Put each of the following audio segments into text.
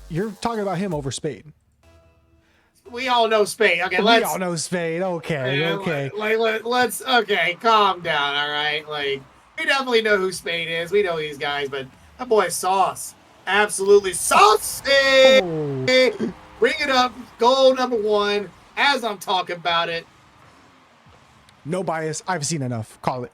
you're talking about him over Spade. We all know Spade. Okay, We all know Spade. Okay, okay. let's okay, calm down. All right, like we definitely know who Spade is. We know these guys, but that boy Sauce, absolutely saucy. Oh, Bring it up, goal number one. As I'm talking about it, no bias. I've seen enough. Call it.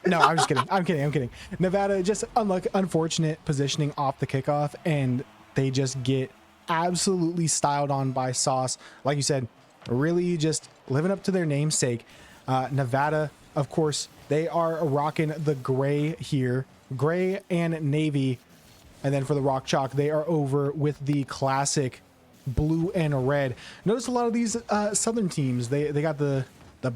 No, I'm just kidding. I'm kidding. I'm kidding. Nevada just unfortunate positioning off the kickoff, and they just get absolutely styled on by Sauce. Like you said, really just living up to their namesake. Nevada, of course, they are rocking the gray here, gray and navy. And then for the Rock Chalk, they are over with the classic blue and red. Notice a lot of these southern teams, they got the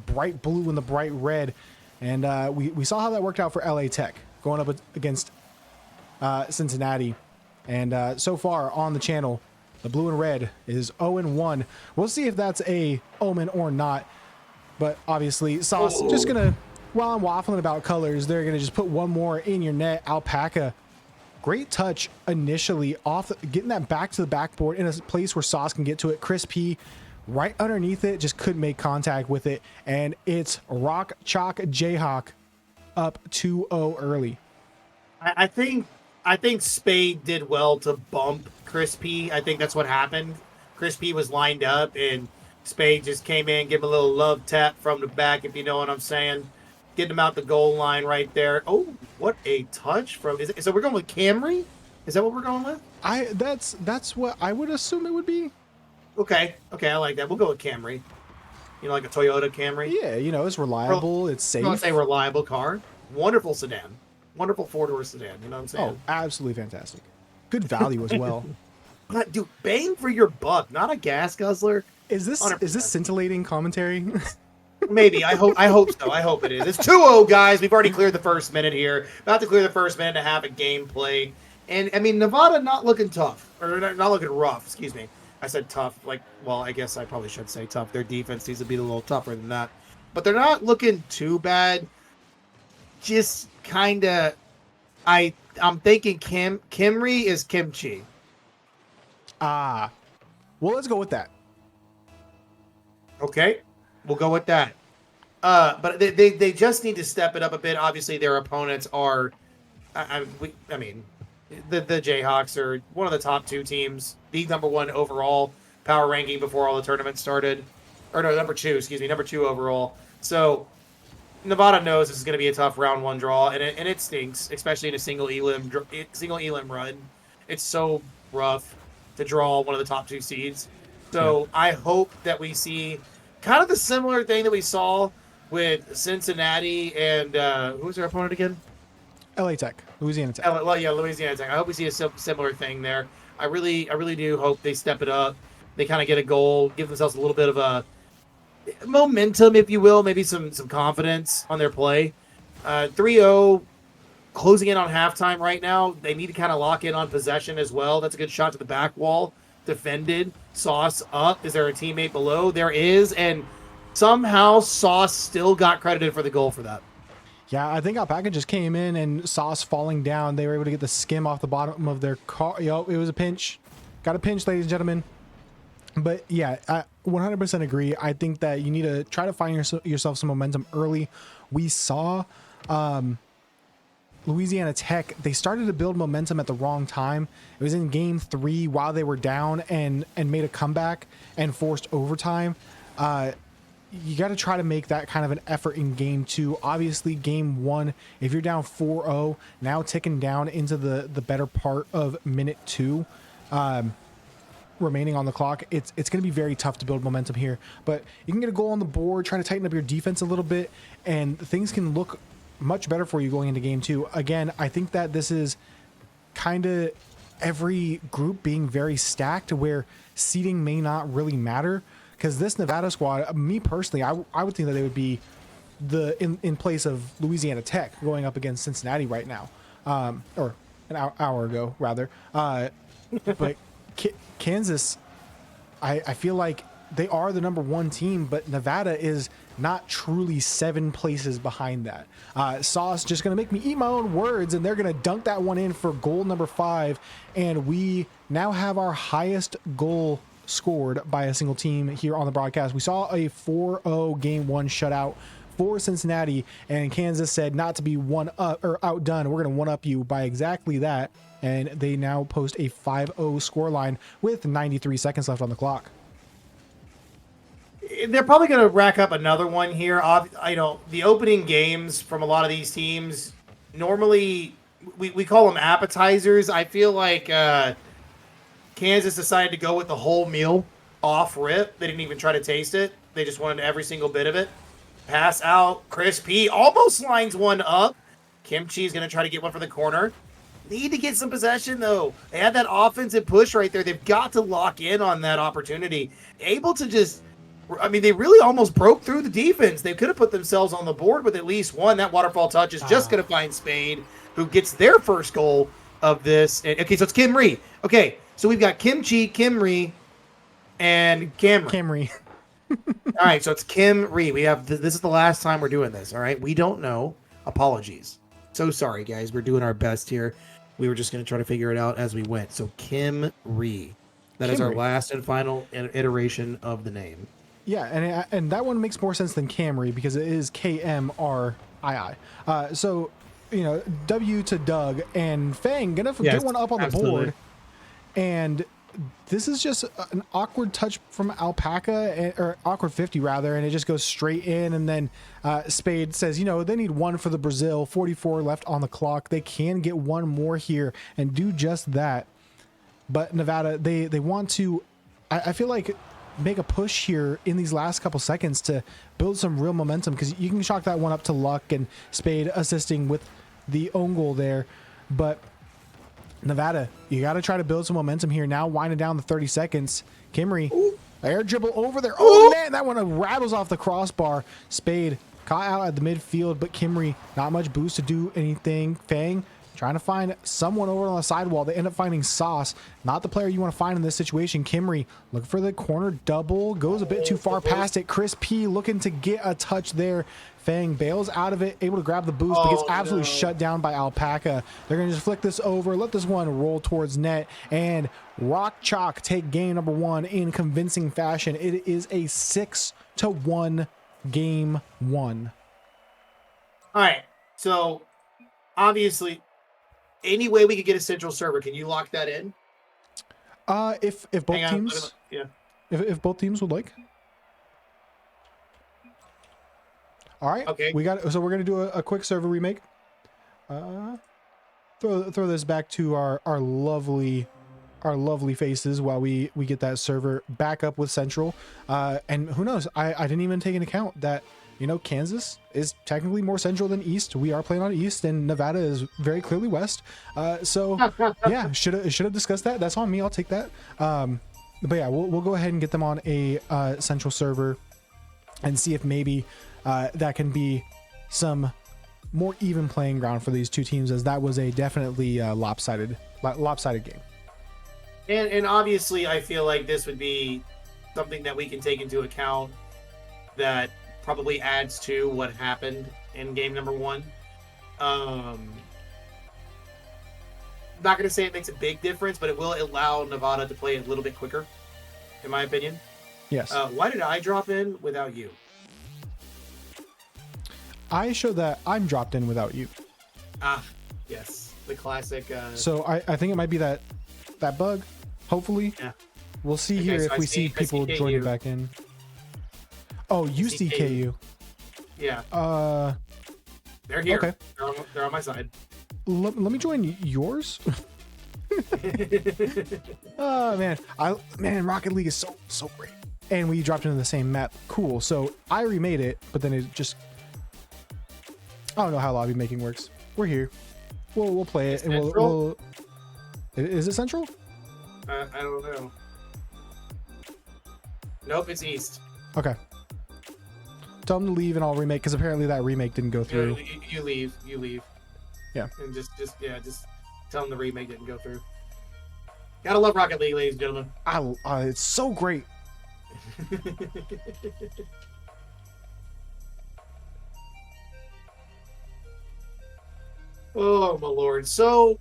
bright blue and the bright red. And we saw how that worked out for LA Tech going up against Cincinnati. And so far on the channel, the blue and red is 0-1. We'll see if that's a omen or not. But obviously, Sauce just going to, while I'm waffling about colors, they're going to just put one more in your net. Alpaca, great touch initially off, getting that back to the backboard in a place where Sauce can get to it. Chris P right underneath it, just couldn't make contact with it. And it's Rock Chalk Jayhawk up 2-0 early. I think Spade did well to bump Chris P. I think that's what happened. Chris P was lined up and Spade just came in, give him a little love tap from the back, if you know what I'm saying. Getting him out the goal line right there. Oh, what a touch from so we're going with Camry? Is that what we're going with? That's what I would assume it would be. Okay, I like that. We'll go with Camry. You know, like a Toyota Camry. Yeah, you know, it's reliable, it's safe. I want to say reliable car. Wonderful sedan. Wonderful four-door sedan. You know what I'm saying? Oh, absolutely fantastic. Good value as well. Dude, bang for your buck, not a gas guzzler. Is this 100%. Scintillating commentary? Maybe. I hope so. I hope it is. It's 2-0, guys. We've already cleared the first minute here. About to clear the first minute and have a gameplay. And I mean, Nevada not looking tough. Or not looking rough, excuse me. I said tough. Like, well, I guess I probably should say tough. Their defense needs to be a little tougher than that. But they're not looking too bad. Just kinda I'm thinking Kimry is kimchi. Well, let's go with that. Okay, we'll go with that. But they just need to step it up a bit. Obviously, their opponents are, I mean, the Jayhawks are one of the top two teams, the number one overall power ranking before all the tournaments started, or no, number two overall. So Nevada knows this is going to be a tough round one draw, and it stinks, especially in a single elim run. It's so rough to draw one of the top two seeds. So yeah. I hope that we see kind of the similar thing that we saw with Cincinnati and who was their opponent again? LA Tech, Louisiana Tech. Louisiana Tech. I hope we see a similar thing there. I really do hope they step it up. They kind of get a goal, give themselves a little bit of a momentum, if you will, maybe some confidence on their play. 3-0, closing in on halftime right now. They need to kind of lock in on possession as well. That's a good shot to the back wall. Defended. Sauce up. Is there a teammate below? There is, and somehow Sauce still got credited for the goal for that. Yeah, I think Alpaca just came in and Sauce falling down. They were able to get the skim off the bottom of their car. Yo, it was a pinch. Got a pinch, ladies and gentlemen. But yeah, I 100% agree. I think that you need to try to find yourself some momentum early. We saw Louisiana Tech, they started to build momentum at the wrong time. It was in game 3 while they were down and made a comeback and forced overtime. You got to try to make that kind of an effort in game 2. Obviously, game 1, if you're down 4-0, now ticking down into the better part of minute 2, remaining on the clock, it's going to be very tough to build momentum here. But you can get a goal on the board, try to tighten up your defense a little bit, and things can look much better for you going into game 2. Again, I think that this is kind of every group being very stacked where seeding may not really matter. Because this Nevada squad, me personally, I would think that they would be in place of Louisiana Tech going up against Cincinnati right now, or an hour ago rather. But Kansas, I feel like they are the number 1 team, but Nevada is not truly 7 places behind that. Sauce just going to make me eat my own words, and they're going to dunk that one in for goal number 5. And we now have our highest goal scored by a single team here on the broadcast. We saw a 4-0 game 1 shutout for Cincinnati, and Kansas said not to be one up or outdone. We're going to one up you by exactly that. And they now post a 5-0 scoreline with 93 seconds left on the clock. They're probably going to rack up another one here. The opening games from a lot of these teams, normally we call them appetizers. I feel like Kansas decided to go with the whole meal off rip. They didn't even try to taste it. They just wanted every single bit of it. Pass out. Chris P almost lines one up. Kimchi is going to try to get one for the corner. Need to get some possession, though. They had that offensive push right there. They've got to lock in on that opportunity. Able to just... I mean, they really almost broke through the defense. They could have put themselves on the board with at least one. That waterfall touch is just going to find Spade, who gets their first goal of this. Okay, so it's Kimri. Okay, so we've got Kimchi, Kimri, and Camry. Camry. All right, so it's Kimri. We have this is the last time we're doing this. All right, we don't know. Apologies. So sorry, guys. We're doing our best here. We were just going to try to figure it out as we went. So Kimri. That is our last and final iteration of the name. Yeah, and that one makes more sense than Camry because it is KMRII. So, W to Doug and Fang gonna get one up on the board. And this is just an awkward touch from Alpaca, or awkward 50 rather, and it just goes straight in. And then Spade says, they need one for the Brazil. 44 left on the clock. They can get one more here and do just that. But Nevada, they want to, I feel like, make a push here in these last couple seconds to build some real momentum, because you can chalk that one up to luck and Spade assisting with the own goal there. But Nevada, you got to try to build some momentum here. Now winding down the 30 seconds. Kimry, air dribble over there. Oh, man, that one rattles off the crossbar. Spade caught out at the midfield, but Kimry, not much boost to do anything. Fang trying to find someone over on the sidewall. They end up finding Sauce, not the player you want to find in this situation. Kimry looking for the corner double, goes a bit too far past it. Chris P looking to get a touch there. Fang bails out of it, able to grab the boost, but gets absolutely shut down by Alpaca. They're going to just flick this over, let this one roll towards net, and Rock Chalk take game number 1 in convincing fashion. It is a 6-1 game 1. All right, so obviously, any way we could get a central server, can you lock that in? If both teams, if both teams would like. All right. Okay. So we're gonna do a quick server remake. Throw this back to our lovely faces while we get that server back up with Central. And who knows? I didn't even take into account that Kansas is technically more Central than East. We are playing on East, and Nevada is very clearly West. So yeah, should have discussed that. That's on me. I'll take that. But yeah, we'll go ahead and get them on a Central server and see if maybe that can be some more even playing ground for these two teams, as that was a definitely lopsided game. And obviously, I feel like this would be something that we can take into account that probably adds to what happened in game number 1. Not going to say it makes a big difference, but it will allow Nevada to play a little bit quicker, in my opinion. Yes. Why did I drop in without you? I show that I'm dropped in without you. Yes. The classic. So I think it might be that bug. Hopefully. Yeah. We'll see here if we see people joining back in. Oh, UCKU. Yeah. They're here. Okay. They're on my side. Let me join yours. Oh man, Rocket League is so great. And we dropped into the same map. Cool. So I remade it, but then it just, I don't know how lobby making works. We're here. We'll play it, and we'll. Is it Central? I don't know. Nope, it's East. Okay. Tell them to leave, and I'll remake, because apparently that remake didn't go through. You leave. Yeah. And just tell them the remake didn't go through. Gotta love Rocket League, ladies and gentlemen. It's so great. Oh my lord. So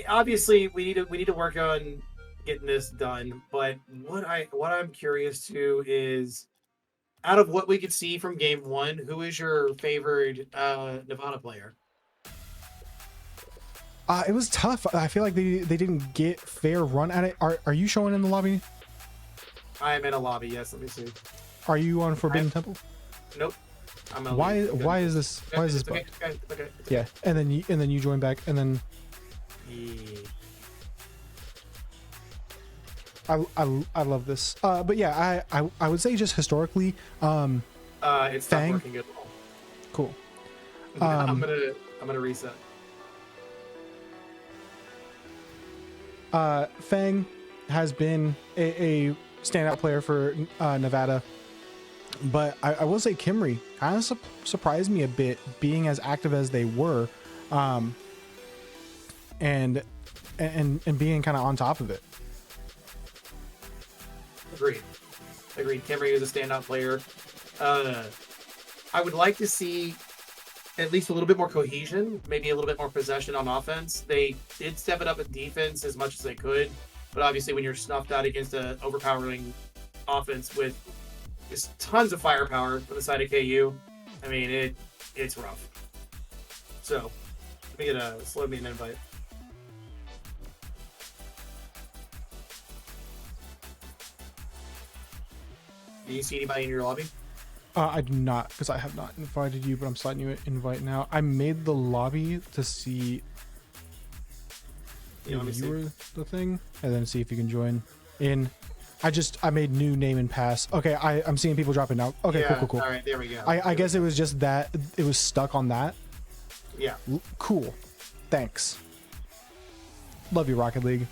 obviously we need to work on getting this done. But what I'm curious to is, out of what we could see from game one, who is your favorite Nevada player? It was tough. I feel like they didn't get fair run at it. Are you showing in the lobby? I'm in a lobby. Yes, let me see. Are you on Forbidden Temple? Nope. I'm gonna Why leave. why is this It's bugged? okay. It's okay. It's Yeah, and then you join back, and then okay. I love this. But yeah, I would say just historically, It's not Fang? working at all. cool. I'm gonna reset. Fang has been a standout player for Nevada, but I will say Kimry kind of surprised me a bit, being as active as they were, and being kind of on top of it. Agreed. Camry is a standout player. I would like to see at least a little bit more cohesion, maybe a little bit more possession on offense. They did step it up at defense as much as they could, but obviously when you're snuffed out against an overpowering offense with just tons of firepower from the side of KU, I mean it's rough. So let me get an invite. Do you see anybody in your lobby? I do not, because I have not invited you, but I'm sliding you an invite now. I made the lobby to see if you were the thing, and then see if you can join in. I made new name and pass. Okay, I'm seeing people dropping now. Okay, Yeah, cool. All right, there we go. I guess it was just that it was stuck on that. Yeah. Cool. Thanks. Love you, Rocket League.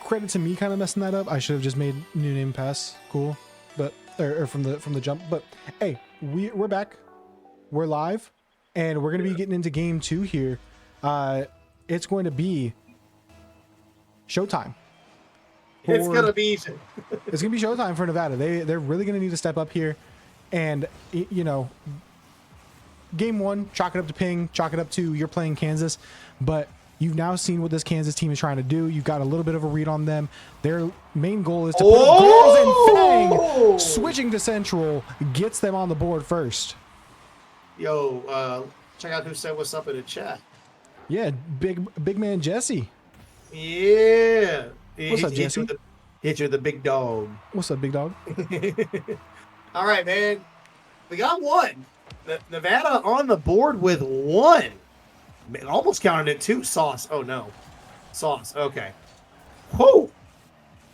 Credit to me kind of messing that up. I should have just made new name pass. Cool. But or from the jump. But hey, we're back. We're live, and we're gonna be getting into game 2 here. It's going to be showtime. It's gonna be It's gonna be showtime for Nevada. They're really gonna need to step up here, and you know, game 1, chalk it up to ping, chalk it up to you're playing Kansas, but you've now seen what this Kansas team is trying to do. You've got a little bit of a read on them. Their main goal is to put up goals, and Fang, switching to Central, gets them on the board first. Yo, check out who said what's up in the chat. Yeah, big man Jesse. Yeah. What's up, Jesse? Hit you the big dog. What's up, big dog? All right, man. We got one. Nevada on the board with one. Man, almost counted it too. Sauce. Oh, no. Sauce. Okay. Whoa.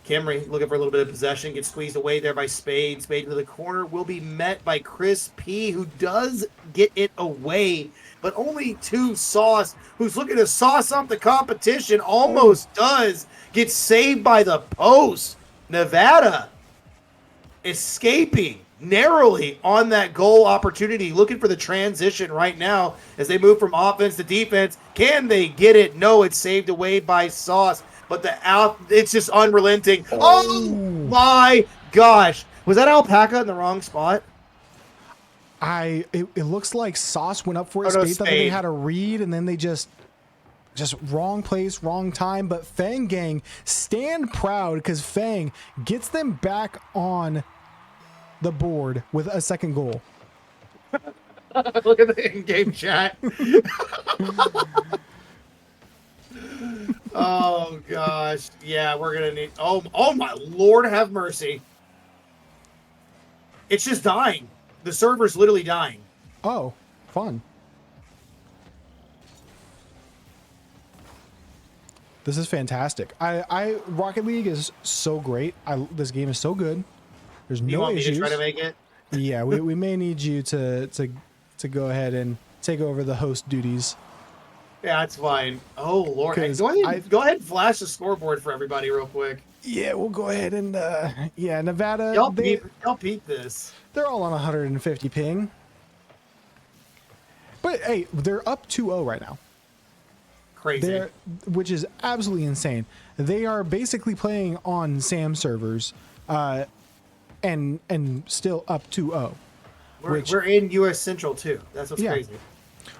Camry looking for a little bit of possession. Gets squeezed away there by Spade. Spade into the corner. Will be met by Chris P, who does get it away, but only to Sauce, who's looking to sauce up the competition. Almost does. Gets saved by the post. Nevada escaping narrowly on that goal opportunity, looking for the transition right now as they move from offense to defense. Can they get it? No, it's saved away by Sauce, but it's just unrelenting. Oh my gosh, was that Alpaca in the wrong spot? It looks like Sauce went up for it. Oh, no, Spade thought that they Spade had a read, and then they just wrong place, wrong time. But Fang gang stand proud, because Fang gets them back on the board with a second goal. Look at the in-game chat. Oh gosh, yeah, we're gonna need. Oh my Lord, have mercy! It's just dying. The server's literally dying. Oh, fun. This is fantastic. Rocket League is so great. This game is so good. There's You no want issues. me to try to make it? Yeah, we may need you to go ahead and take over the host duties. Yeah, it's fine. Oh Lord, hey, 'Cause go ahead and flash the scoreboard for everybody real quick. Yeah, we'll go ahead and yeah, Nevada. Y'all peep this. They're all on 150 ping. But hey, they're up 2-0 right now. crazy. which is absolutely insane. They are basically playing on Sam servers, and still up 2-0. We're in U.S. Central too. That's what's crazy.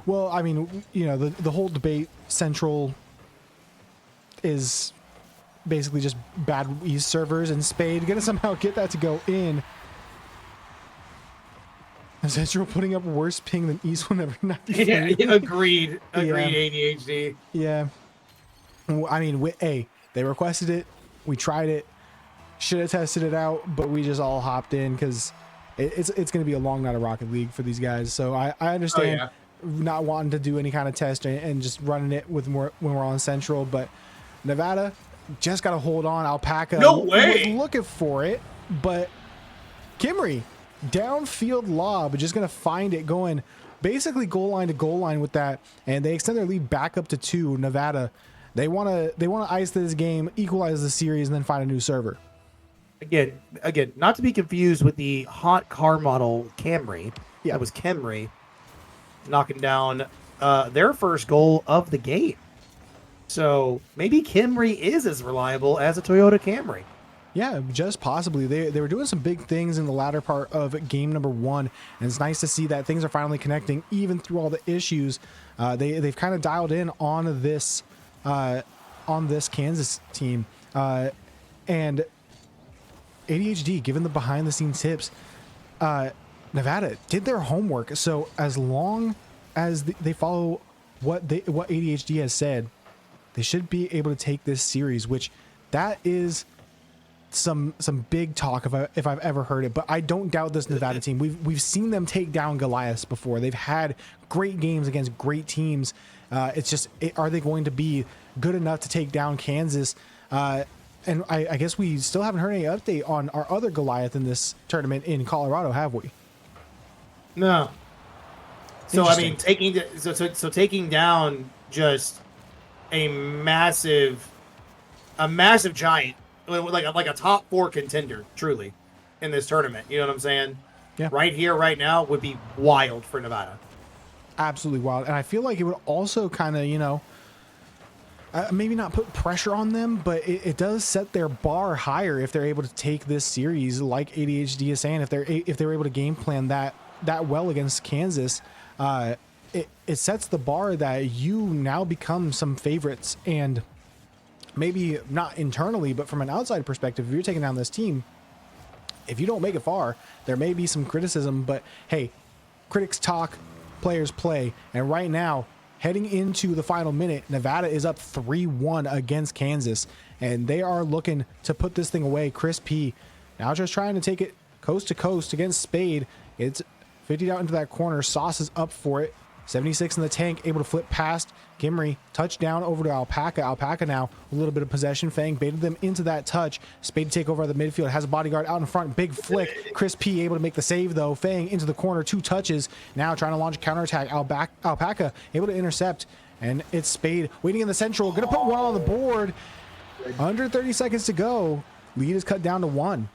Well, I mean, you know, the whole debate Central is basically just bad East servers, and Spade gonna somehow get that to go in. Central putting up worse ping than East will never not be Yeah, funny. agreed. ADHD. Yeah. I mean, they requested it. We tried it. Should have tested it out, but we just all hopped in because it's going to be a long night of Rocket League for these guys. So I understand not wanting to do any kind of test and just running it with more when we're on Central. But Nevada just got to hold on. Alpaca No way. was looking for it, but Kimry downfield lob, just going to find it going basically goal line to goal line with that, and they extend their lead back up to 2. Nevada, they want to ice this game, equalize the series, and then find a new server. Again, not to be confused with the hot car model Camry. Yeah. That was Camry knocking down their first goal of the game. So maybe Camry is as reliable as a Toyota Camry. Yeah, just possibly. They were doing some big things in the latter part of game number 1, and it's nice to see that things are finally connecting, even through all the issues. They've kind of dialed in on this Kansas team, and ADHD, given the behind the scenes tips, Nevada did their homework. So as long as they follow what ADHD has said, they should be able to take this series, which that is some big talk if I've ever heard it. But I don't doubt this Nevada team. We've seen them take down Goliath before. They've had great games against great teams. It's just, are they going to be good enough to take down Kansas? And I guess we still haven't heard any update on our other Goliath in this tournament in Colorado, have we? No. So I mean, taking down just a massive giant, like a top 4 contender, truly, in this tournament. You know what I'm saying? Yeah. Right here, right now, would be wild for Nevada. Absolutely wild. And I feel like it would also kind of, you know, maybe not put pressure on them, but it does set their bar higher if they're able to take this series, like ADHD is saying. If they're able to game plan that well against Kansas, it sets the bar that you now become some favorites. And maybe not internally, but from an outside perspective, if you're taking down this team, if you don't make it far, there may be some criticism, but hey, critics talk, players play. And right now, heading into the final minute, Nevada is up 3-1 against Kansas, and they are looking to put this thing away. Chris P now just trying to take it coast to coast against Spade. It's 50 out into that corner. Sauce is up for it. 76 in the tank, able to flip past Kimry. Touchdown over to Alpaca. Alpaca now a little bit of possession. Fang baited them into that touch. Spade to take over the midfield. Has a bodyguard out in front. Big flick. Chris P able to make the save though. Fang into the corner. 2 touches. Now trying to launch a counterattack. Alpaca able to intercept. And it's Spade waiting in the central. Gonna put 1 on the board. Under 30 seconds to go. Lead is cut down to 1.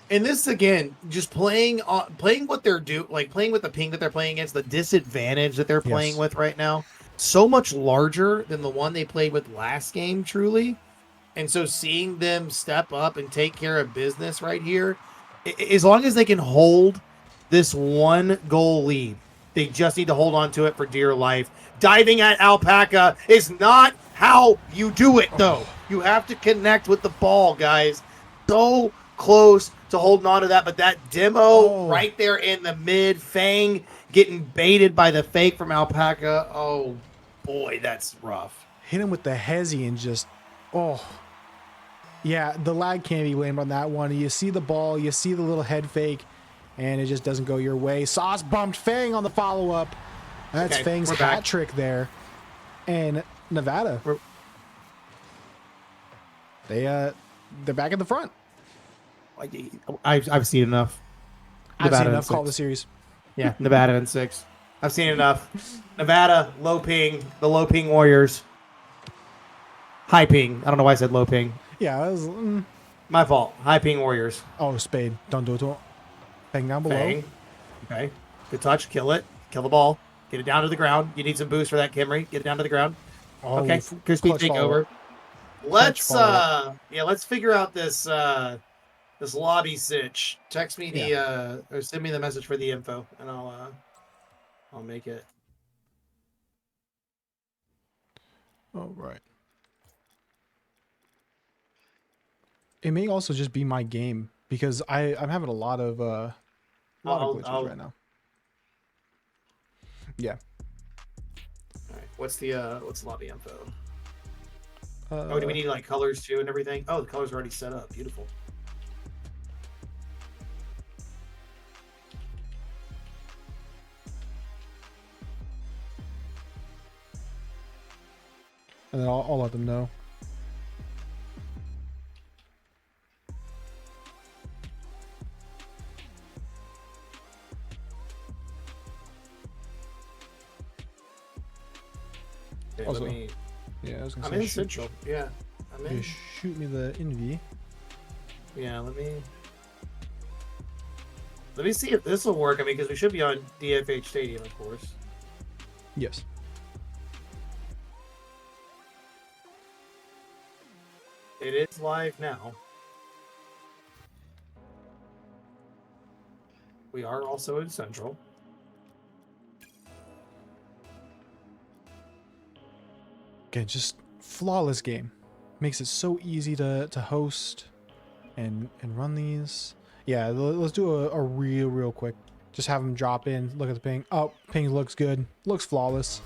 And this again, just playing what they're playing with the ping that they're playing against, the disadvantage that they're playing with right now, so much larger than the one they played with last game, truly. And so seeing them step up and take care of business right here, as long as they can hold this 1 goal lead, they just need to hold on to it for dear life. Diving at Alpaca is not how you do it, though. You have to connect with the ball, guys. So close to holding on to that, but that demo right there in the mid, Fang getting baited by the fake from Alpaca. Oh boy, that's rough. Hit him with the hezzy and just, yeah, the lag can't be blamed on that one. You see the ball, you see the little head fake, and it just doesn't go your way. Sauce bumped Fang on the follow-up. That's Fang's hat trick there. And Nevada, they're back in the front. I've seen enough. I've seen enough. Call the series. Yeah, Nevada in 6. I've seen enough. Nevada, low ping, the low ping Warriors. High ping. I don't know why I said low ping. Yeah, it was my fault. High ping Warriors. Oh, Spade. Don't do it to him. Fang down below. Fang. Okay. Good touch. Kill it. Kill the ball. Get it down to the ground. You need some boost for that, Kimry. Get it down to the ground. Oh, Okay, Crispy, clutch take follow-up. over. Clutch follow-up. Let's figure out this this lobby sitch. Text me the Yeah. or send me the message for the info, and I'll make it. All right. It may also just be my game because I'm having a lot of glitches right now. Yeah. All right. What's the lobby info? Oh, do we need like colors too and everything? Oh, the colors are already set up. Beautiful. and then I'll let them know. Okay, Also, let me. Yeah, I was gonna I'm say in Central. Yeah, I'm in. shoot me the NV. Yeah, let me see if this will work. I mean, because we should be on DFH Stadium, of course. Yes. It is live now. We are also in Central. Again, just flawless game. Makes it so easy to host and run these. Yeah, let's do a real quick. Just have them drop in, look at the ping. Oh, ping looks good. Looks flawless.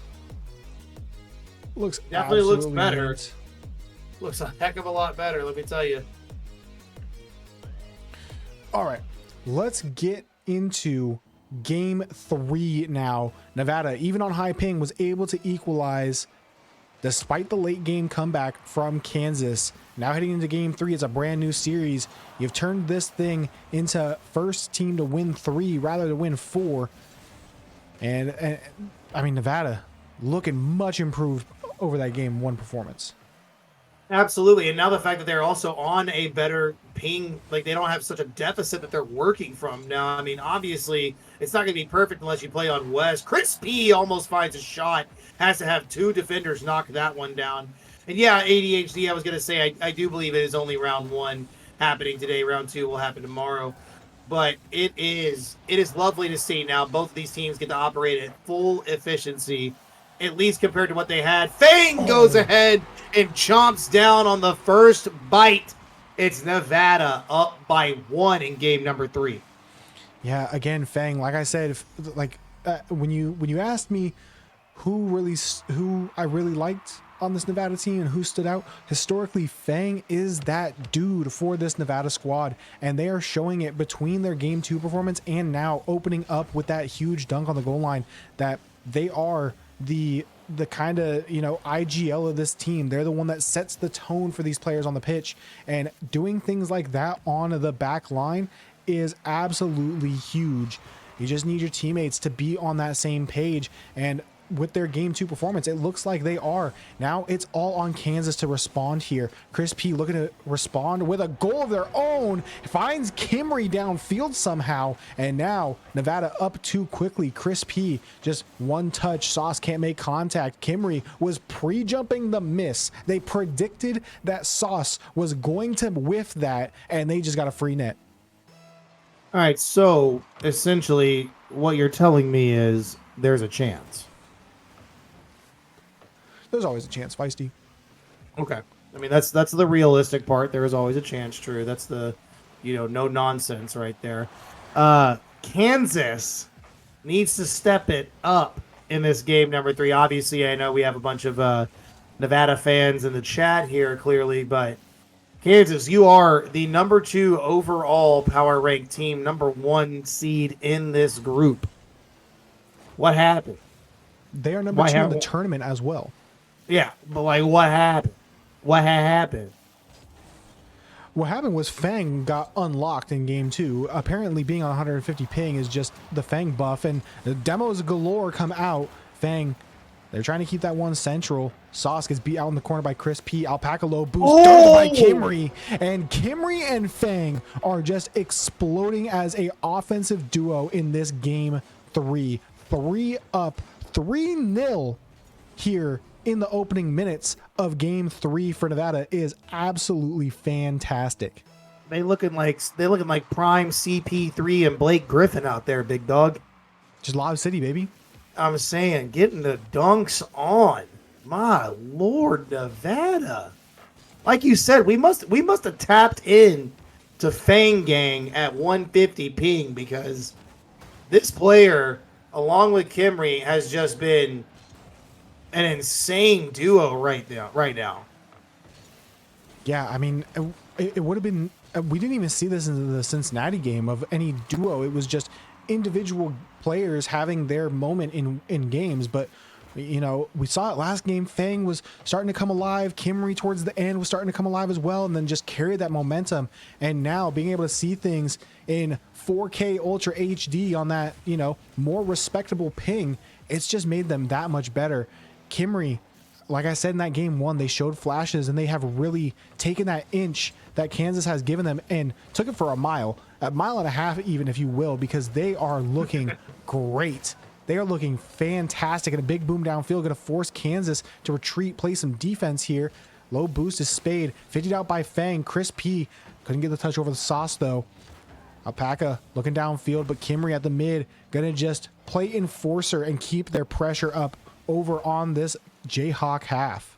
Looks Definitely looks absolutely better. neat. Looks a heck of a lot better, let me tell you. All right, let's get into game 3 now. Nevada, even on high ping, was able to equalize despite the late game comeback from Kansas. Now heading into game 3, it's a brand new series. You've turned this thing into first team to win 3 rather than win 4. And I mean, Nevada looking much improved over that game 1 performance. Absolutely. And now the fact that they're also on a better ping, like they don't have such a deficit that they're working from. Now, I mean, obviously, it's not going to be perfect unless you play on West. Chris P almost finds a shot, has to have 2 defenders knock that one down. And yeah, ADHD, I was going to say, I do believe it is only round 1 happening today. Round 2 will happen tomorrow. But it is lovely to see now both of these teams get to operate at full efficiency, at least compared to what they had. Fang goes ahead and chomps down on the first bite. It's Nevada up by 1 in game number 3. Yeah, again, Fang, like I said, when you asked me who I really liked on this Nevada team and who stood out, historically, Fang is that dude for this Nevada squad, and they are showing it between their game 2 performance and now opening up with that huge dunk on the goal line that they are the kind of, IGL of this team. They're the one that sets the tone for these players on the pitch, and doing things like that on the back line is absolutely huge. You just need your teammates to be on that same page, and with their game 2 performance, it looks like they are. Now it's all on Kansas to respond here. Chris P looking to respond with a goal of their own, finds Kimry downfield somehow, and now Nevada up too quickly. Chris P just one touch. Sauce can't make contact. Kimry was pre-jumping the miss. They predicted that Sauce was going to whiff that, and they just got a free net. All right, so essentially what you're telling me is there's a chance. There's always a chance, Feisty. Okay. I mean, that's the realistic part. There is always a chance, true. That's the, no nonsense right there. Kansas needs to step it up in this game number 3. Obviously, I know we have a bunch of Nevada fans in the chat here, clearly, but Kansas, you are the number 2 overall power ranked team, number 1 seed in this group. What happened? They are number 2 in the tournament as well. Yeah, but what happened? What happened? What happened was Fang got unlocked in game 2. Apparently being on 150 ping is just the Fang buff, and the demos galore come out. Fang, they're trying to keep that one central. Sauce gets beat out in the corner by Chris P. Alpaca low boost done by Kimry. And Kimry and Fang are just exploding as a offensive duo in this game 3. 3 up, 3-0 here in the opening minutes of game 3 for Nevada is absolutely fantastic. They looking like prime CP3 and Blake Griffin out there, big dog. Just Lob City, baby. I'm saying, getting the dunks on. My Lord, Nevada. Like you said, we must have tapped in to Fang Gang at 150 ping, because this player, along with Kimry, has just been an insane duo right now. Yeah, I mean, it would have been. We didn't even see this in the Cincinnati game of any duo. It was just individual players having their moment in games. But, you know, we saw it last game. Fang was starting to come alive. Kimry towards the end was starting to come alive as well, and then just carried that momentum. And now being able to see things in 4K Ultra HD on that, you know, more respectable ping, it's just made them that much better. Kimry, like I said in that game 1, they showed flashes, and they have really taken that inch that Kansas has given them and took it for a mile and a half, even, if you will, because they are looking great. They are looking fantastic, and a big boom downfield going to force Kansas to retreat, play some defense here. Low boost is Spade, 50'd out by Fang. Chris P couldn't get the touch over the sauce though. Alpaca looking downfield, but Kimry at the mid going to just play enforcer and keep their pressure up over on this Jayhawk half.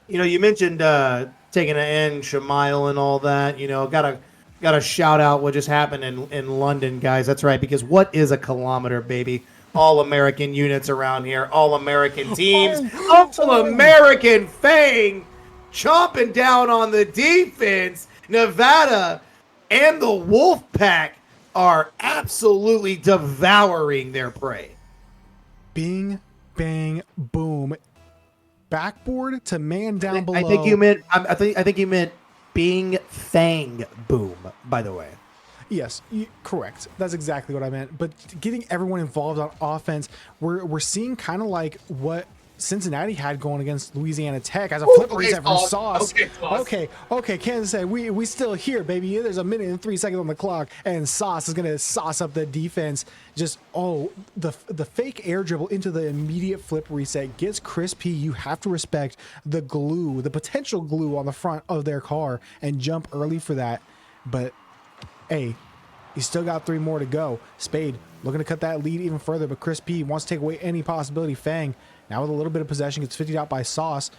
You know, you mentioned taking an end, Shamile and all that. You know, gotta shout out what just happened in London, guys. That's right, because what is a kilometer, baby? All American units around here, all American teams, all American Fang chomping down on the defense. Nevada and the Wolf Pack are absolutely devouring their prey. Bing, bang, boom. Backboard to man down below. I think you meant Bing Fang Boom, by the way. Yes, correct. That's exactly what I meant. But getting everyone involved on offense, we're seeing kind of like what Cincinnati had going against Louisiana Tech as a flip reset from Sauce. Okay, Kansas City, we still here, baby. There's a minute and 3 seconds on the clock, and Sauce is gonna sauce up the defense. Just the fake air dribble into the immediate flip reset gets Chris P. You have to respect the glue, the potential glue on the front of their car, and jump early for that. But hey, he's still got 3 more to go. Spade looking to cut that lead even further, but Chris P wants to take away any possibility. Fang now with a little bit of possession gets 50'd out by Sauce.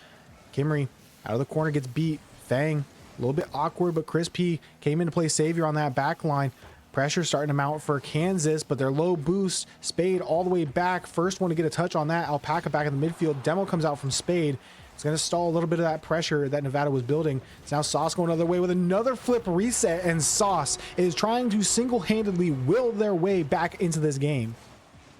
Kimry out of the corner gets beat. Fang a little bit awkward, but Chris P came in to play savior on that back line. Pressure starting to mount for Kansas, but their low boost. Spade all the way back. First one to get a touch on that. Alpaca back in the midfield. Demo comes out from Spade. It's going to stall a little bit of that pressure that Nevada was building. It's now Sauce going another way with another flip reset, and Sauce is trying to single-handedly will their way back into this game.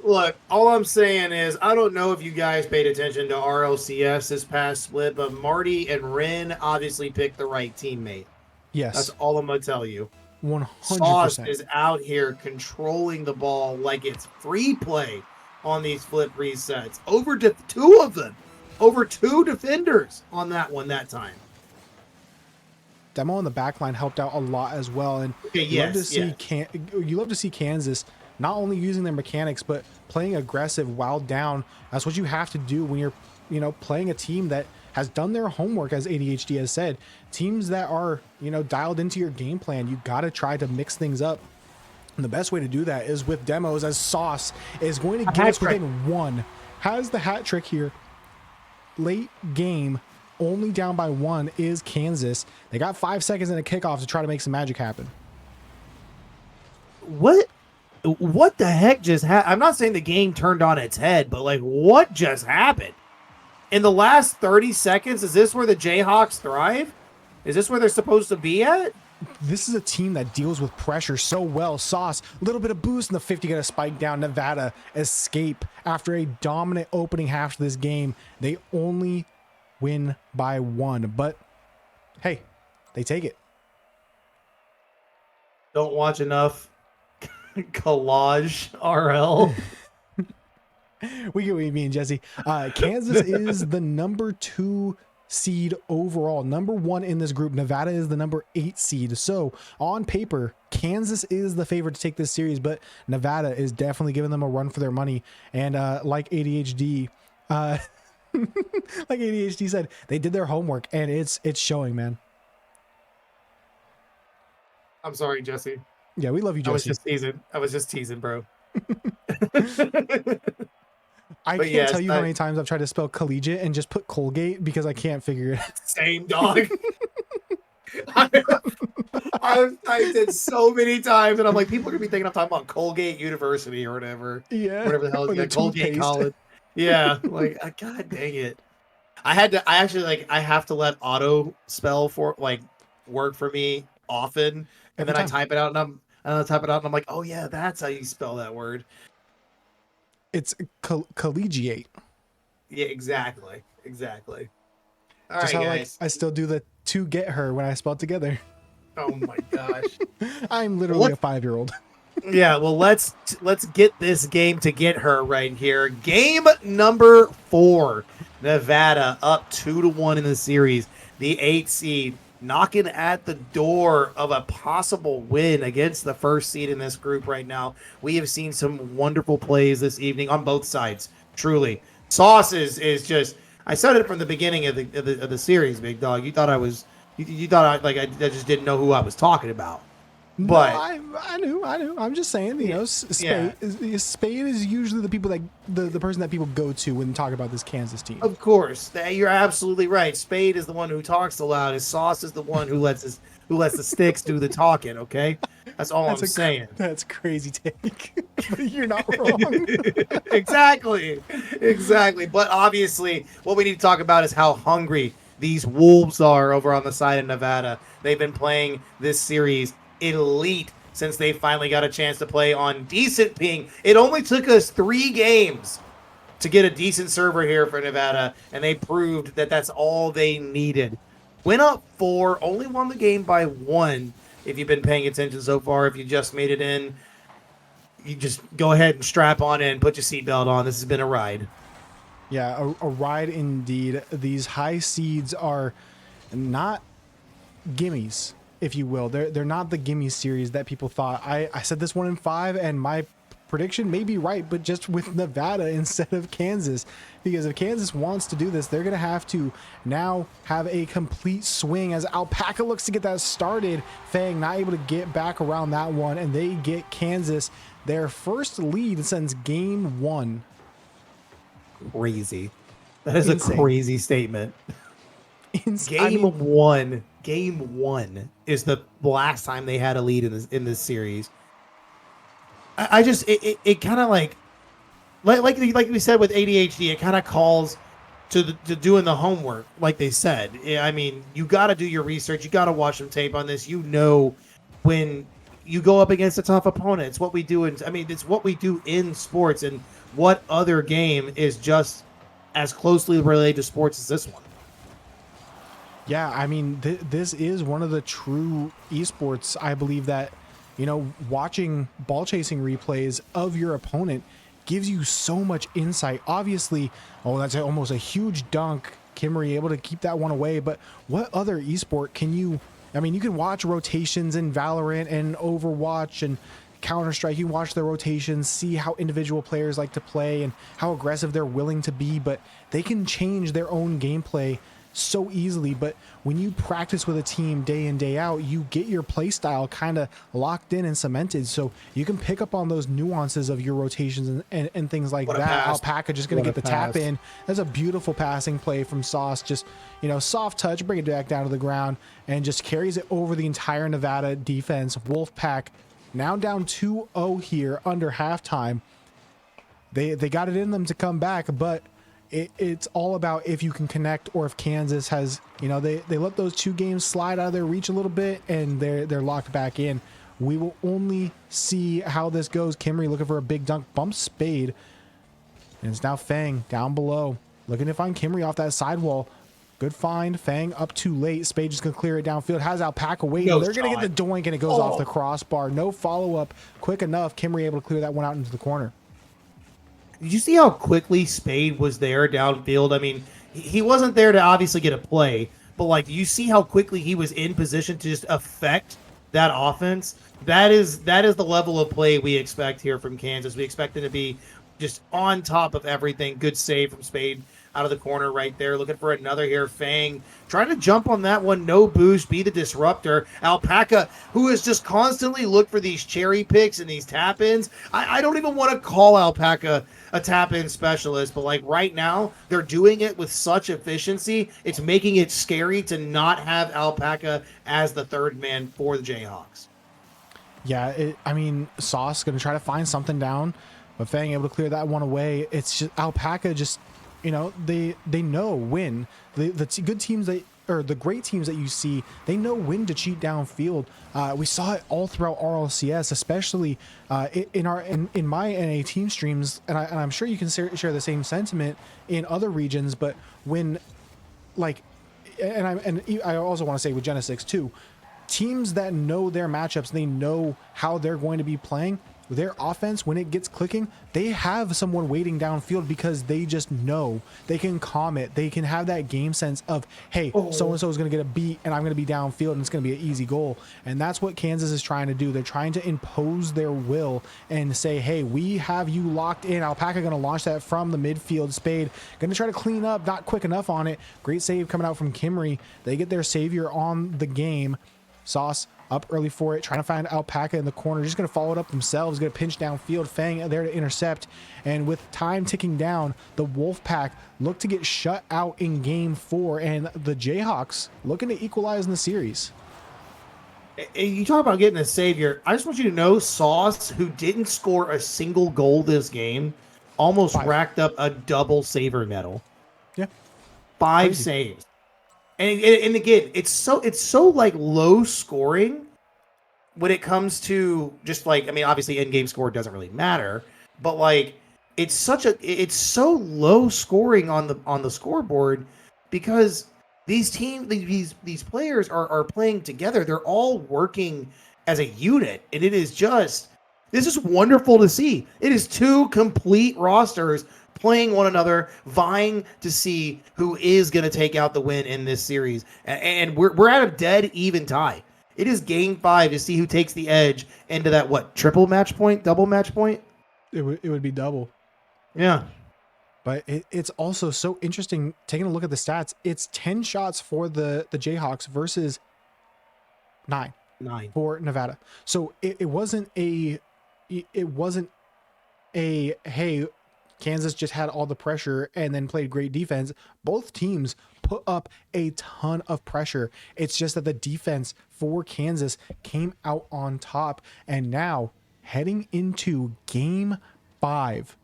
Look, all I'm saying is, I don't know if you guys paid attention to RLCS this past split, but Marty and Ren obviously picked the right teammate. Yes. That's all I'm going to tell you. 100%. Sauce is out here controlling the ball like it's free play on these flip resets. Over 2 of them. Over 2 defenders on that one that time. Demo on the back line helped out a lot as well. And you love to see Kansas not only using their mechanics, but playing aggressive while down. That's what you have to do when you're, playing a team that has done their homework, as ADHD has said. Teams that are, dialed into your game plan, you got to try to mix things up. And the best way to do that is with demos, as Sauce is going to get us within 1. Has the hat trick here. Late game, only down by 1 is Kansas. They got 5 seconds in a kickoff to try to make some magic happen. What the heck just happened? I'm not saying the game turned on its head, but what just happened? In the last 30 seconds, is this where the Jayhawks thrive? Is this where they're supposed to be at? This is a team that deals with pressure so well. Sauce, a little bit of boost in the 50, get a spike down. Nevada escape after a dominant opening half to this game. They only win by 1, but hey, they take it. Don't watch enough Collage RL. We get what you mean, Jesse. Kansas is the number 2 seed overall. Number 1 in this group. Nevada is the number 8 seed. So on paper, Kansas is the favorite to take this series, but Nevada is definitely giving them a run for their money. And like ADHD, like ADHD said, they did their homework, and it's showing, man. I'm sorry, Jesse. Yeah, we love you, I was Jesse. just teasing. I was just teasing, bro. I But can't yes, tell you how many times I've tried to spell collegiate and just put Colgate because I can't figure it out. same dog. I've typed it so many times, and I'm like, people are gonna be thinking I'm talking about Colgate University or whatever. Yeah. Whatever the hell Or is the it, Colgate toothpaste. College. Yeah, like god dang it. I actually I have to let auto spell for like work for me often, and Every then I time. type it out and I'm like, oh yeah, that's how you spell that word. It's collegiate. Yeah, exactly. Exactly. All Just right, how like guys. I still do the to get her when I spell it together. Oh my gosh. I'm literally a 5-year-old. Yeah, well let's get this game to get her right here. Game number 4. Nevada up 2-1 in the series. The 8 seed knocking at the door of a possible win against the first seed in this group right now. We have seen some wonderful plays this evening on both sides. Truly. Sauce is just I said it from the beginning of the series, big dog. You thought I was you thought I just didn't know who I was talking about. No, But I knew. I'm just saying, you know, yeah. Spade is usually the people that the person that people go to when talk about this Kansas team. Of course, you're absolutely right. Spade is the one who talks the loudest. Sauce is the one who lets the sticks do the talking. Okay, that's all I'm saying. That's crazy take, but you're not wrong. Exactly, exactly. But obviously, what we need to talk about is how hungry these Wolves are over on the side of Nevada. They've been playing this series elite since they finally got a chance to play on decent ping. It only took us 3 games to get a decent server here for Nevada, and they proved that that's all they needed. Went up 4, only won the game by 1. If you've been paying attention so far, if you just made it in, you just go ahead and strap on in, put your seatbelt on. This has been a ride. Yeah, a ride indeed. These high seeds are not gimmies, if you will. They're not the gimme series that people thought. I said this one in 5, and my prediction may be right, but just with Nevada instead of Kansas, because if Kansas wants to do this, they're going to have to now have a complete swing as Alpaca looks to get that started. Fang not able to get back around that one, and they get Kansas their first lead since game 1. Crazy. That is Insane. a crazy statement. Game one is the last time they had a lead in this series. I just it kind of like we said with ADHD, it kind of calls to doing the homework, like they said. I mean, you got to do your research. You got to watch some tape on this. You know, when you go up against a tough opponent, it's what we do. It's what we do in sports. And what other game is just as closely related to sports as this one? Yeah, I mean, this is one of the true esports. I believe that, you know, watching ball chasing replays of your opponent gives you so much insight. Obviously, that's almost a huge dunk. Kimmery able to keep that one away. But what other esport can you? I mean, you can watch rotations in Valorant and Overwatch and Counter-Strike. You can watch the rotations, see how individual players like to play and how aggressive they're willing to be. But they can change their own gameplay so easily. But when you practice with a team day in, day out, you get your play style kind of locked in and cemented, so you can pick up on those nuances of your rotations and things like that. Alpaca just gonna get the tap in. That's a beautiful passing play from Sauce. Just, you know, soft touch, bring it back down to the ground, and just carries it over the entire Nevada defense. Wolfpack now down 2-0 here under halftime. They got it in them to come back, but it's all about if you can connect, or if Kansas has, you know, they let those 2 games slide out of their reach a little bit and they're locked back in. We will only see how this goes. Kimmery looking for a big dunk, bumps Spade, and it's now Fang down below looking to find Kimmery off that sidewall. Good find. Fang up too late. Spade just gonna clear it downfield. Has Alpaca waiting. They're gonna get the doink, and it goes off the crossbar. No follow-up quick enough. Kimmery able to clear that one out into the corner. Did you see how quickly Spade was there downfield? I mean, he wasn't there to obviously get a play, but like you see how quickly he was in position to just affect that offense. That is the level of play we expect here from Kansas. We expect it to be just on top of everything. Good save from Spade out of the corner right there. Looking for another here. Fang trying to jump on that one. No boost. Be the disruptor. Alpaca, who has just constantly looked for these cherry picks and these tap ins. I don't even want to call Alpaca a tap in specialist, but like right now, they're doing it with such efficiency. It's making it scary to not have Alpaca as the third man for the Jayhawks. Yeah, I mean, Sauce going to try to find something down, but Fang able to clear that one away. It's just Alpaca just, they know when. Good teams or the great teams that you see, they know when to cheat downfield. We saw it all throughout RLCS, especially in my NA team streams, and I'm sure you can share the same sentiment in other regions, but when, like, and I also want to say with Genesix too, teams that know their matchups, they know how they're going to be playing their offense. When it gets clicking, they have someone waiting downfield because they just know they can calm it. They can have that game sense of, hey, so-and-so is going to get a beat and I'm going to be downfield and it's going to be an easy goal. And that's what Kansas is trying to do. They're trying to impose their will and say, hey, we have you locked in. Alpaca going to launch that from the midfield. Spade going to try to clean up, not quick enough on it. Great save coming out from Kimry. They get their savior on the game. Sauce up early for it, trying to find Alpaca in the corner, just going to follow it up themselves, going to pinch downfield. Fang there to intercept, and with time ticking down, the Wolfpack look to get shut out in game 4, and the Jayhawks looking to equalize in the series. You talk about getting a savior. I just want you to know, Sauce, who didn't score a single goal this game, almost racked up a double saver medal. Yeah, 5 saves. And again, it's so like low scoring when it comes to just like, I mean, obviously in game score doesn't really matter, but like it's so low scoring on the scoreboard because these players are playing together. They're all working as a unit, and this is wonderful to see. It is 2 complete rosters playing one another, vying to see who is going to take out the win in this series. And we're at a dead even tie. It is game 5 to see who takes the edge into that, triple match point, double match point? It would be double. Yeah. But it's also so interesting taking a look at the stats. It's 10 shots for the Jayhawks versus 9 for Nevada. So it wasn't a hey, Kansas just had all the pressure and then played great defense. Both teams put up a ton of pressure. It's just that the defense for Kansas came out on top. And now heading into game 5,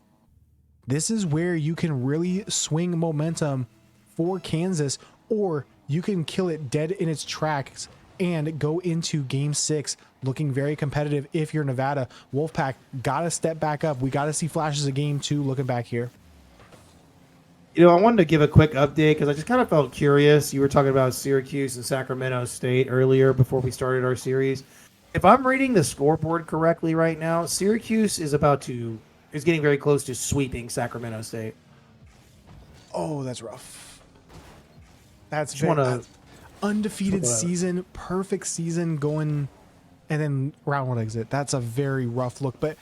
this is where you can really swing momentum for Kansas, or you can kill it dead in its tracks and go into game 6 looking very competitive. If you're Nevada, Wolfpack gotta step back up. We gotta see flashes of game 2 looking back here. I wanted to give a quick update because I just kind of felt curious. You were talking about Syracuse and Sacramento State earlier before we started our series. If I'm reading the scoreboard correctly right now, Syracuse is getting very close to sweeping Sacramento State. Oh, that's rough. That's undefeated season, perfect season going, and then round 1 exit. That's a very rough look. But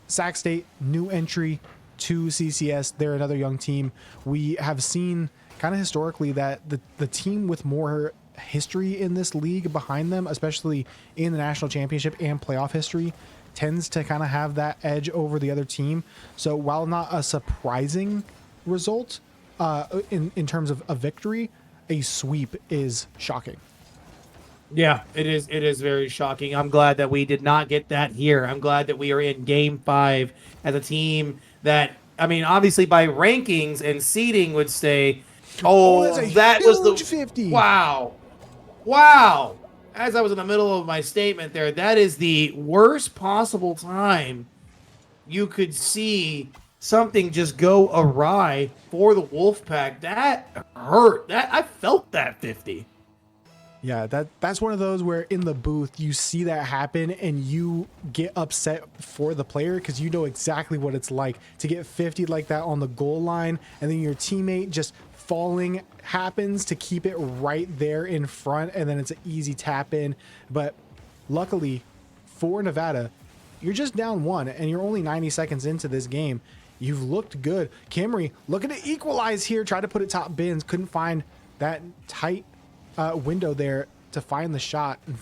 Sac State, new entry to CCS. They're another young team. We have seen kind of historically that the team with more history in this league behind them, especially in the national championship and playoff history, tends to kind of have that edge over the other team. So while not a surprising result in terms of a victory, a sweep is shocking. Yeah, it is. It is very shocking. I'm glad that we did not get that here. I'm glad that we are in game 5 as a team that, I mean, obviously by rankings and seeding would say, that was the 50. Wow. As I was in the middle of my statement there, that is the worst possible time you could see something just go awry for the Wolfpack. That hurt. I felt that 50. Yeah, that's one of those where in the booth you see that happen and you get upset for the player because you know exactly what it's like to get 50 like that on the goal line, and then your teammate just falling happens to keep it right there in front, and then it's an easy tap in. But luckily for Nevada, you're just down one and you're only 90 seconds into this game. You've looked good. Kimry looking to equalize here, try to put it top bins, couldn't find that tight window there to find the shot and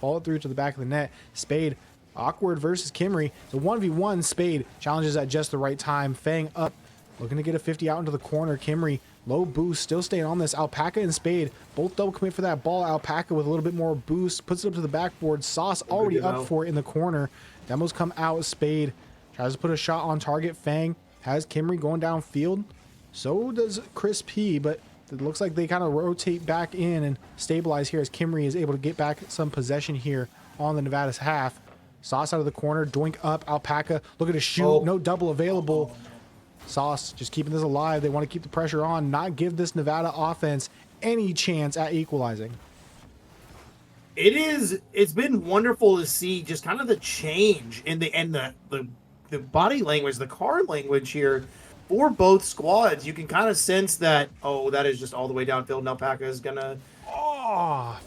fall it through to the back of the net. Spade awkward versus Kimry. The 1v1. Spade challenges at just the right time. Fang up, looking to get a 50 out into the corner. Kimry low boost, still staying on this. Alpaca and Spade both double commit for that ball. Alpaca with a little bit more boost, puts it up to the backboard. Sauce already up for it in the corner. Demos come out. Spade tries to put a shot on target. Fang has Kimry going downfield. So does Chris P, but it looks like they kind of rotate back in and stabilize here as Kimry is able to get back some possession here on the Nevada's half. Sauce out of the corner, doink up. Alpaca looking to shoot. No double available. Sauce just keeping this alive. They want to keep the pressure on, not give this Nevada offense any chance at equalizing. It's been wonderful to see just kind of the change in the body language, the car language here for both squads. You can kind of sense that, that is just all the way downfield, and Alpaca is gonna I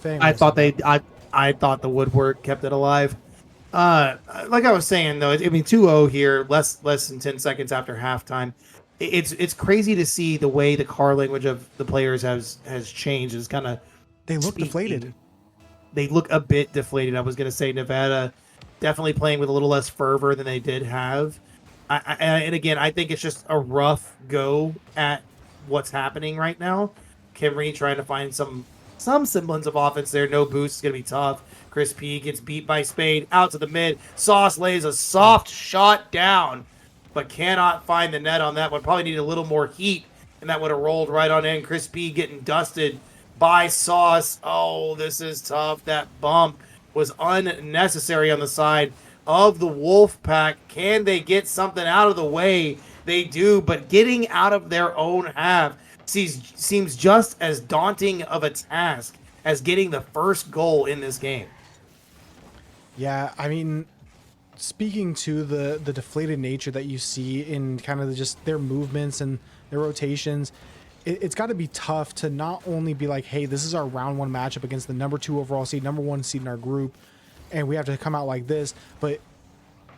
thought the woodwork kept it alive. Like I was saying though, 2-0 here, less than 10 seconds after halftime. It's crazy to see the way the car language of the players has changed. It's kind of they look deflated. They look a bit deflated. I was going to say Nevada definitely playing with a little less fervor than they did have. And again, I think it's just a rough go at what's happening right now. Kimry trying to find some semblance of offense there. No boost is going to be tough. Chris P gets beat by Spade out to the mid. Sauce lays a soft shot down, but cannot find the net on that one. Probably need a little more heat, and that would have rolled right on in. Chris P getting dusted by Sauce. Oh, this is tough. That bump was unnecessary on the side of the Wolfpack. Can they get something out of the way? They do, but getting out of their own half seems just as daunting of a task as getting the first goal in this game. Yeah, I mean, speaking to the deflated nature that you see in kind of just their movements and their rotations, it's got to be tough to not only be like, hey, this is our round one matchup against the number 2 overall seed, number 1 seed in our group, and we have to come out like this. But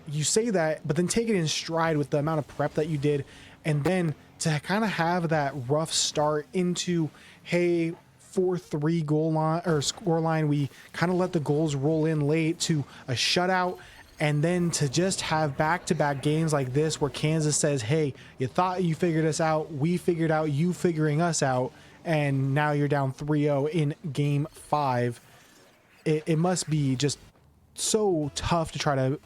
you say that, but then take it in stride with the amount of prep that you did, and then to kind of have that rough start into, hey, 4-3 goal line or score line, we kind of let the goals roll in late to a shutout, and then to just have back-to-back games like this where Kansas says, hey, you thought you figured us out, we figured out you figuring us out, and now you're down 3-0 in game 5. It must be just so tough to try to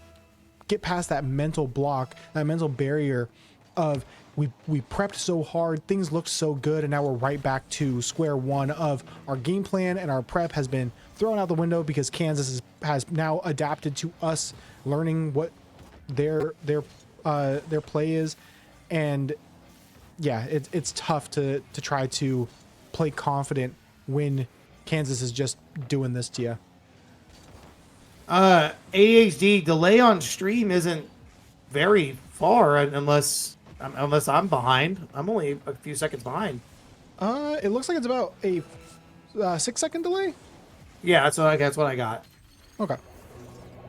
get past that mental block, that mental barrier of we prepped so hard, things looked so good, and now we're right back to square one of our game plan, and our prep has been thrown out the window because Kansas has now adapted to us learning what their play is. And yeah, it's tough to try to play confident when Kansas is just doing this to you. ADHD delay on stream isn't very far unless I'm behind. I'm only a few seconds behind. It looks like it's about a 6-second delay. Yeah, that's what I got. Okay.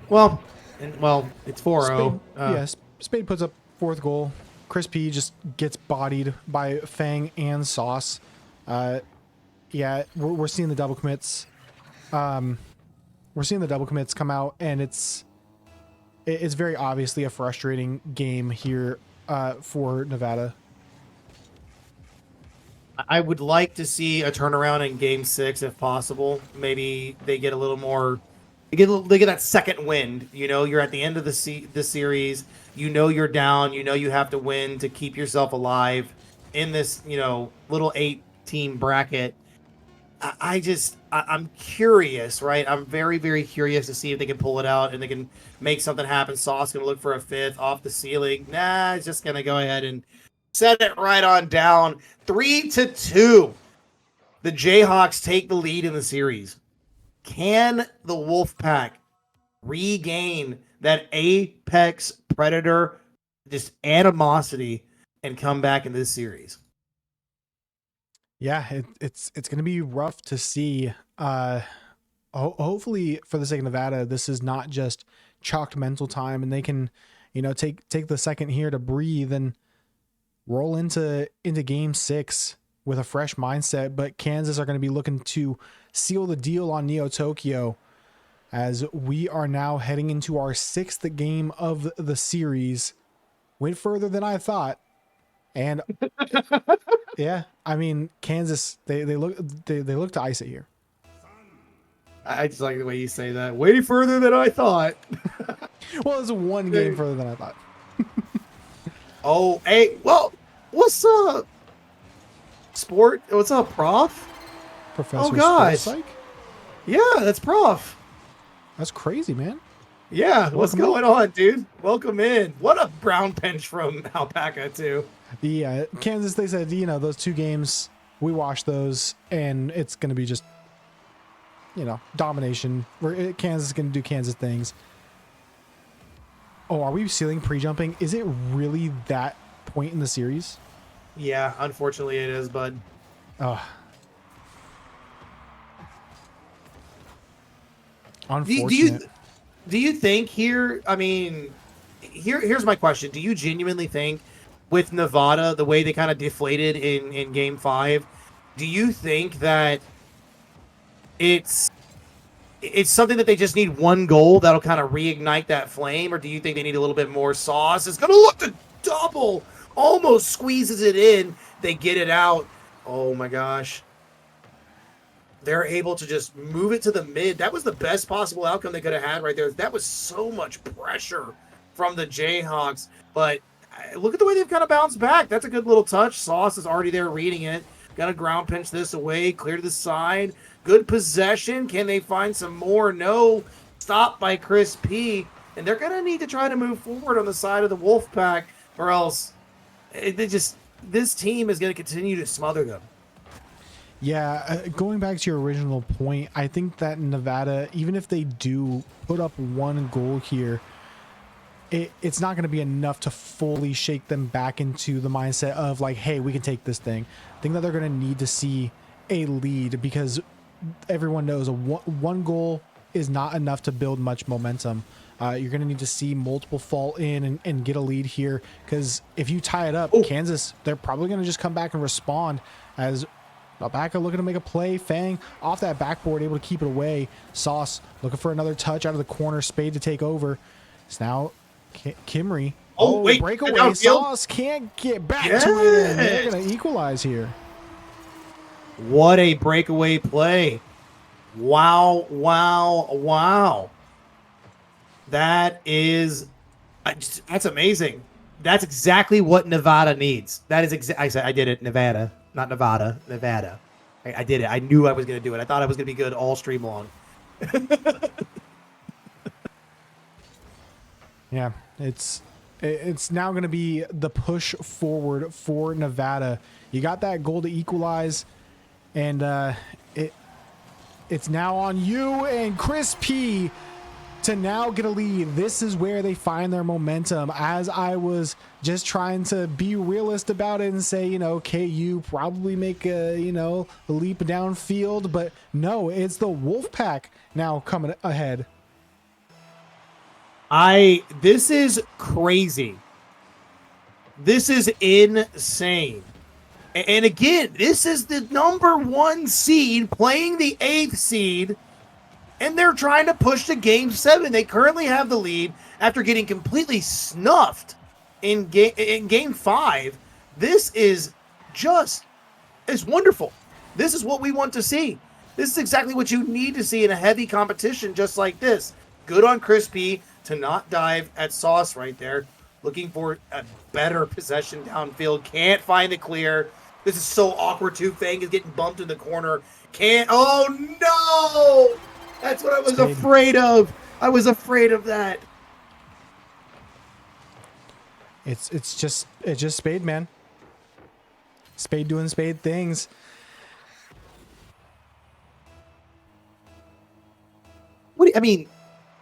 Well, it's 4-0. Spade puts up 4th goal. Chris P just gets bodied by Fang and Sauce. Yeah, we're seeing the double commits. We're seeing the double commits come out, and it's very obviously a frustrating game here for Nevada. I would like to see a turnaround in Game 6 if possible. Maybe they get a little more. They get that second wind. You know, you're at the end of the series. You know you're down. You know you have to win to keep yourself alive in this little 8-team bracket. I'm curious, right? I'm very, very curious to see if they can pull it out and they can make something happen. Sauce going to look for a 5th off the ceiling. Nah, it's just going to go ahead and set it right on down. 3-2. The Jayhawks take the lead in the series. Can the Wolfpack regain that apex predator, just animosity, and come back in this series? Yeah, it's going to be rough to see. Hopefully, for the sake of Nevada, this is not just chalked mental time, and they can, take the second here to breathe and roll into Game 6 with a fresh mindset. But Kansas are going to be looking to seal the deal on Neo Tokyo, as we are now heading into our 6th game of the series. Went further than I thought, and yeah, I mean Kansas, they look to ice it here. I just like the way you say that. Way further than I thought. Well, it's one game further than I thought. Oh, hey, well, what's up, sport? What's up, Prof? Professor Oh gosh, Psych? yeah, that's Prof. That's crazy, man. Yeah, what's Welcome going on, dude? Welcome in. What a brown pinch from Alpaca too. The Kansas, they said, those 2 games, we watched those, and it's going to be just, domination. Kansas is going to do Kansas things. Oh, are we sealing pre-jumping? Is it really that point in the series? Yeah, unfortunately it is, bud. Oh. Unfortunate. Do you think here? I mean, here's my question. Do you genuinely think, with Nevada, the way they kind of deflated in Game 5, do you think that it's something that they just need one goal that'll kind of reignite that flame, or do you think they need a little bit more sauce? It's gonna look to double, almost squeezes it in. They get it out. Oh my gosh. They're able to just move it to the mid. That was the best possible outcome they could have had right there. That was so much pressure from the Jayhawks. But look at the way they've kind of bounced back. That's a good little touch. Sauce is already there reading it. Got to ground pinch this away, clear to the side. Good possession. Can they find some more? No. Stopped by Chris P. And they're going to need to try to move forward on the side of the Wolfpack, or else this team is going to continue to smother them. Yeah, going back to your original point, I think that Nevada, even if they do put up 1 goal here, it's not going to be enough to fully shake them back into the mindset of like, hey, we can take this thing. I think that they're going to need to see a lead, because everyone knows one goal is not enough to build much momentum. You're going to need to see multiple fall in and get a lead here, because if you tie it up, Kansas, they're probably going to just come back and respond, as Alpaca looking to make a play. Fang off that backboard, able to keep it away. Sauce looking for another touch out of the corner. Spade to take over. It's now Kimry. Oh, wait. Breakaway. Sauce can't get back to it. And they're going to equalize here. What a breakaway play. Wow, wow, wow. That's amazing. That's exactly what Nevada needs. That is I did it, Nevada. Not Nevada, Nevada. I did it. I knew I was going to do it. I thought I was going to be good all stream long. Yeah, it's now going to be the push forward for Nevada. You got that goal to equalize, and it's now on you and Chris P to now get a lead. This is where they find their momentum. As I was just trying to be realist about it and say, KU probably make a leap downfield, but no, it's the Wolfpack now coming ahead. This is crazy. This is insane. And again, this is the number 1 seed playing the 8th seed, and they're trying to push to Game 7. They currently have the lead after getting completely snuffed in Game 5. This is wonderful. This is what we want to see. This is exactly what you need to see in a heavy competition just like this. Good on Chris P to not dive at Sauce right there. Looking for a better possession downfield. Can't find the clear. This is so awkward too. Fang is getting bumped in the corner. Oh no! That's what I was afraid of. I was afraid of that. It's just Spade, man. Spade doing Spade things. I mean,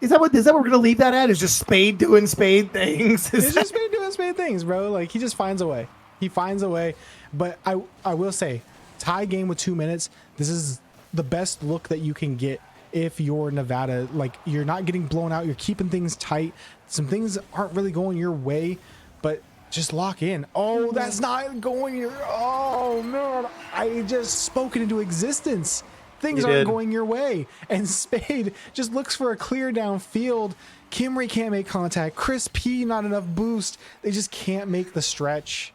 is that what we're gonna leave that at? Is just Spade doing Spade things? It's just Spade doing Spade things, bro. Like, he just finds a way. He finds a way. But I will say, tie game with 2 minutes. This is the best look that you can get if you're Nevada. Like, you're not getting blown out. You're keeping things tight. Some things aren't really going your way, but just lock in. Oh, that's not going your... Oh, man. I just spoke it into existence. Things aren't going your way. And Spade just looks for a clear downfield. Kimry can't make contact. Chris P, not enough boost. They just can't make the stretch.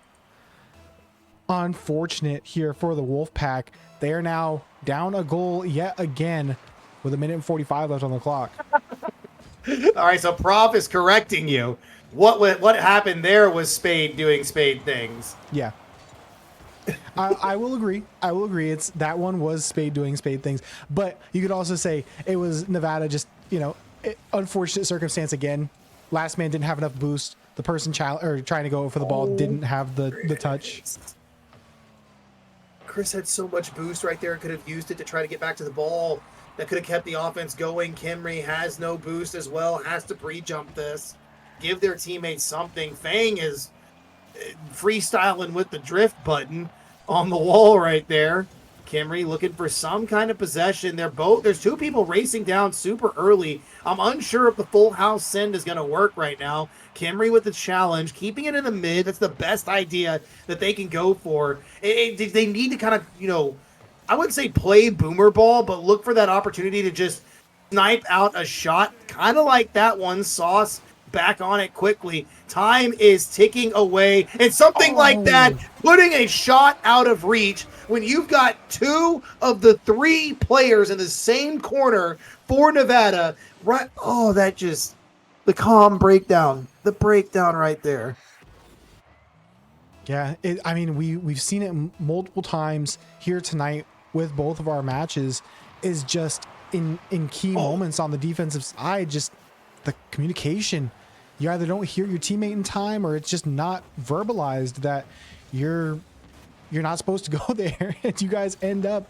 Unfortunate here for the Wolfpack. They are now down a goal yet again with 1:45 left on the clock. All right, so Prof is correcting you. What happened there was Spade doing Spade things. Yeah. I will agree. I will agree. That one was Spade doing Spade things. But you could also say it was Nevada just, unfortunate circumstance again. Last man didn't have enough boost. The person trying to go for the ball didn't have the touch. Chris had so much boost right there. Could have used it to try to get back to the ball. That could have kept the offense going. Kimry has no boost as well. Has to pre-jump this. Give their teammates something. Fang is freestyling with the drift button on the wall right there. Kimry looking for some kind of possession. There's two people racing down super early. I'm unsure if the full house send is going to work right now. Kimry with the challenge, keeping it in the mid. That's the best idea that they can go for. They need to kind of, I wouldn't say play boomer ball, but look for that opportunity to just snipe out a shot, kind of like that one. Sauce back on it quickly. Time is ticking away. And something like that, putting a shot out of reach when you've got two of the three players in the same corner for Nevada. Right? Oh, that just, the calm breakdown. The breakdown right there. Yeah, we've seen it multiple times here tonight with both of our matches, is just in key moments on the defensive side, just the communication. You either don't hear your teammate in time, or it's just not verbalized that you're not supposed to go there, and you guys end up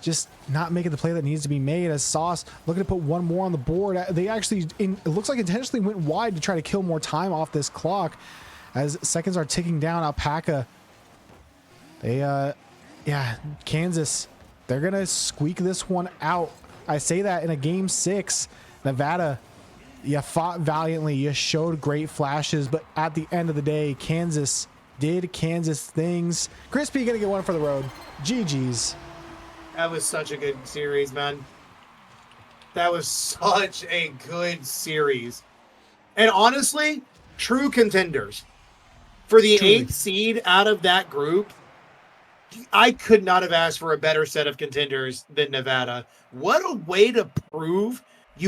just not making the play that needs to be made. As Sauce looking to put one more on the board, they actually, it looks like intentionally went wide to try to kill more time off this clock as seconds are ticking down. Alpaca, Kansas, they're gonna squeak this one out. I say that in a game 6. Nevada, you fought valiantly, you showed great flashes, but at the end of the day, Kansas did Kansas things. Crispy gonna get one for the road. GG's. That was such a good series, man. That was such a good series. And honestly, true contenders. For the Truly. 8th seed out of that group, I could not have asked for a better set of contenders than Nevada. What a way to prove